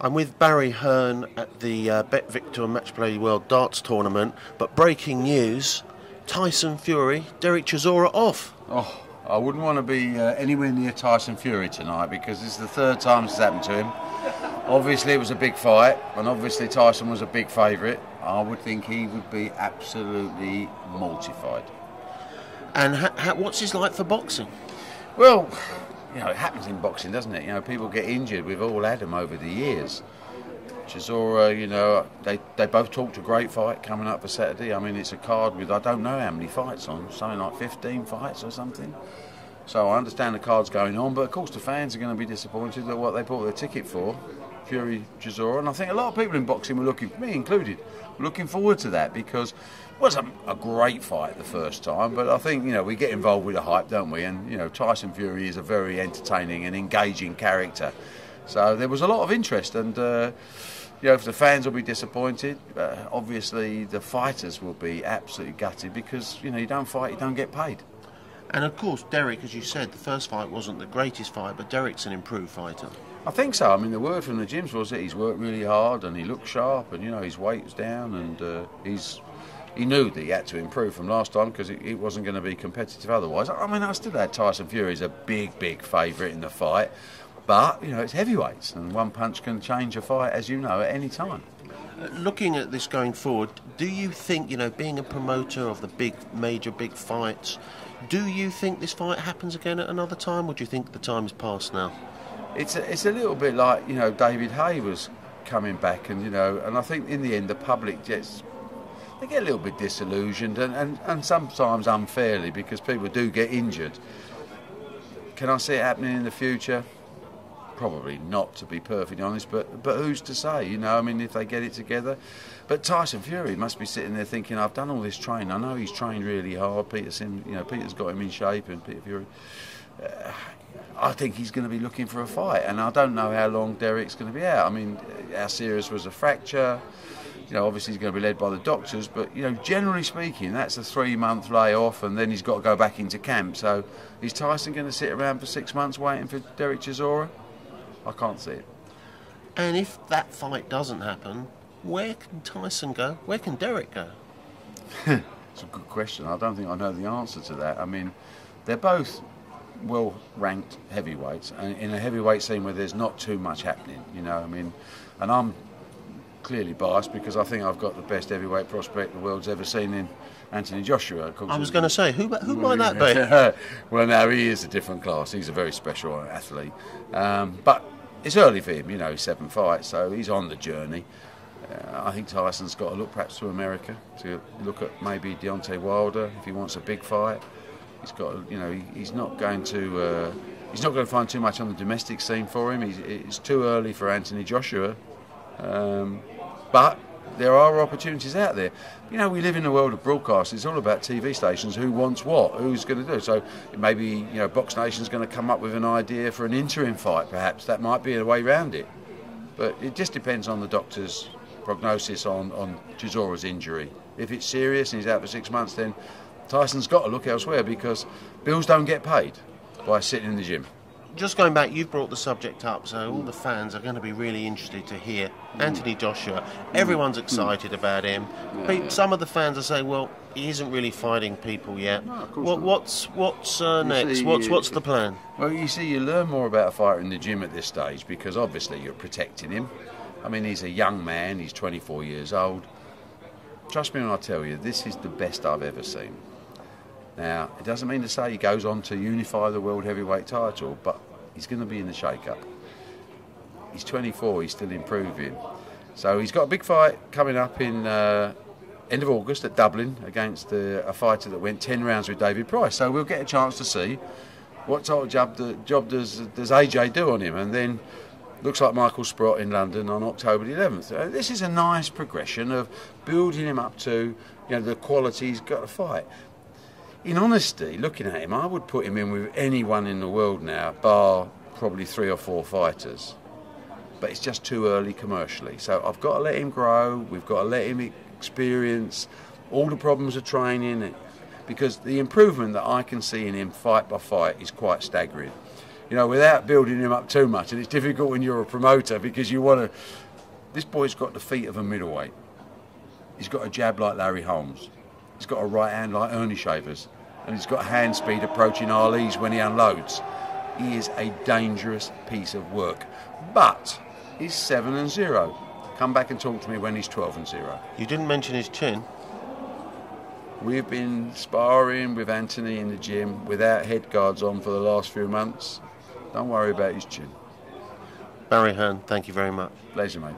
I'm with Barry Hearn at the Bet Victor Match Play World Darts Tournament, but breaking news, Tyson Fury, Dereck Chisora off. Oh, I wouldn't want to be anywhere near Tyson Fury tonight because this is the third time this has happened to him. Obviously it was a big fight and obviously Tyson was a big favourite. I would think he would be absolutely mortified. And what's his like for boxing? Well, you know, it happens in boxing, doesn't it? You know, people get injured. We've all had them over the years. Chisora, you know, they both talked a great fight coming up for Saturday. I mean, it's a card with I don't know how many fights on, something like 15 fights or something. So I understand the card's going on, but of course the fans are going to be disappointed at what they bought their ticket for, Fury Chisora. And I think a lot of people in boxing were looking, me included, looking forward to that because it wasn't a great fight the first time, but I think, you know, we get involved with the hype, don't we? And, you know, Tyson Fury is a very entertaining and engaging character. So there was a lot of interest and, you know, if the fans will be disappointed, obviously the fighters will be absolutely gutted because, you know, you don't fight, you don't get paid. And of course, Dereck, as you said, the first fight wasn't the greatest fight, but Dereck's an improved fighter. I think so. I mean, the word from the gyms was that he's worked really hard and he looked sharp and, you know, his weight was down and he knew that he had to improve from last time because it wasn't going to be competitive otherwise. I mean, I still had Tyson Fury as a big favourite in the fight, but, you know, it's heavyweights and one punch can change a fight, as you know, at any time. Looking at this going forward, do you think, you know, being a promoter of the major big fights, do you think this fight happens again at another time, or do you think the time is past now? It's a little bit like, you know, David Haye was coming back and, you know, and I think in the end the public they get a little bit disillusioned and sometimes unfairly because people do get injured. Can I see it happening in the future? Probably not, to be perfectly honest, but who's to say, you know, I mean, if they get it together. But Tyson Fury must be sitting there thinking, I've done all this training, I know he's trained really hard, Peter's got him in shape, and Peter Fury, I think he's going to be looking for a fight, and I don't know how long Dereck's going to be out. I mean, how serious was a fracture? You know, obviously he's going to be led by the doctors, but, you know, generally speaking, that's a 3-month layoff, and then he's got to go back into camp. So is Tyson going to sit around for 6 months waiting for Dereck Chisora? I can't see it. And if that fight doesn't happen, where can Tyson go? Where can Dereck go? It's a good question. I don't think I know the answer to that. I mean, they're both well-ranked heavyweights, and in a heavyweight scene where there's not too much happening, you know. I mean, and I'm clearly biased because I think I've got the best heavyweight prospect the world's ever seen in Anthony Joshua. I was going to say, who might that be? Well, now he is a different class. He's a very special athlete, but it's early for him. You know, 7 fights, so he's on the journey. I think Tyson's got to look perhaps to America to look at maybe Deontay Wilder if he wants a big fight. He's got, you know, he's not going to find too much on the domestic scene for him. It's too early for Anthony Joshua, but there are opportunities out there. You know, we live in a world of broadcast. It's all about TV stations. Who wants what? Who's going to do? So maybe, you know, Box Nation's going to come up with an idea for an interim fight. Perhaps that might be a way around it. But it just depends on the doctor's prognosis on Chisora's injury. If it's serious and he's out for 6 months, then Tyson's got to look elsewhere because bills don't get paid by sitting in the gym. Just going back, you've brought the subject up, so all the fans are going to be really interested to hear Anthony Joshua. Everyone's excited about him. Some of the fans are saying, well, he isn't really fighting people yet. No, of course what's next? What's the plan? Well, you see, you learn more about a fighter in the gym at this stage because obviously you're protecting him. I mean, he's a young man, he's 24 years old. Trust me when I tell you, this is the best I've ever seen. Now, it doesn't mean to say he goes on to unify the world heavyweight title, but he's going to be in the shake-up. He's 24, he's still improving. So he's got a big fight coming up in end of August at Dublin against a fighter that went 10 rounds with David Price. So we'll get a chance to see what type of job does AJ do on him. And then looks like Michael Sprott in London on October the 11th. This is a nice progression of building him up to, you know, the quality he's got to fight. In honesty, looking at him, I would put him in with anyone in the world now, bar probably 3 or 4 fighters. But it's just too early commercially. So I've got to let him grow. We've got to let him experience all the problems of training, because the improvement that I can see in him fight by fight is quite staggering. you know, without building him up too much. And it's difficult when you're a promoter because you want to. This boy's got the feet of a middleweight. He's got a jab like Larry Holmes. He's got a right hand like Ernie Shavers. And he's got hand speed approaching Ali's when he unloads. He is a dangerous piece of work. But he's 7-0. Come back and talk to me when he's 12-0. You didn't mention his chin. We've been sparring with Anthony in the gym without head guards on for the last few months. Don't worry about his chin. Barry Hearn, thank you very much. Pleasure, mate.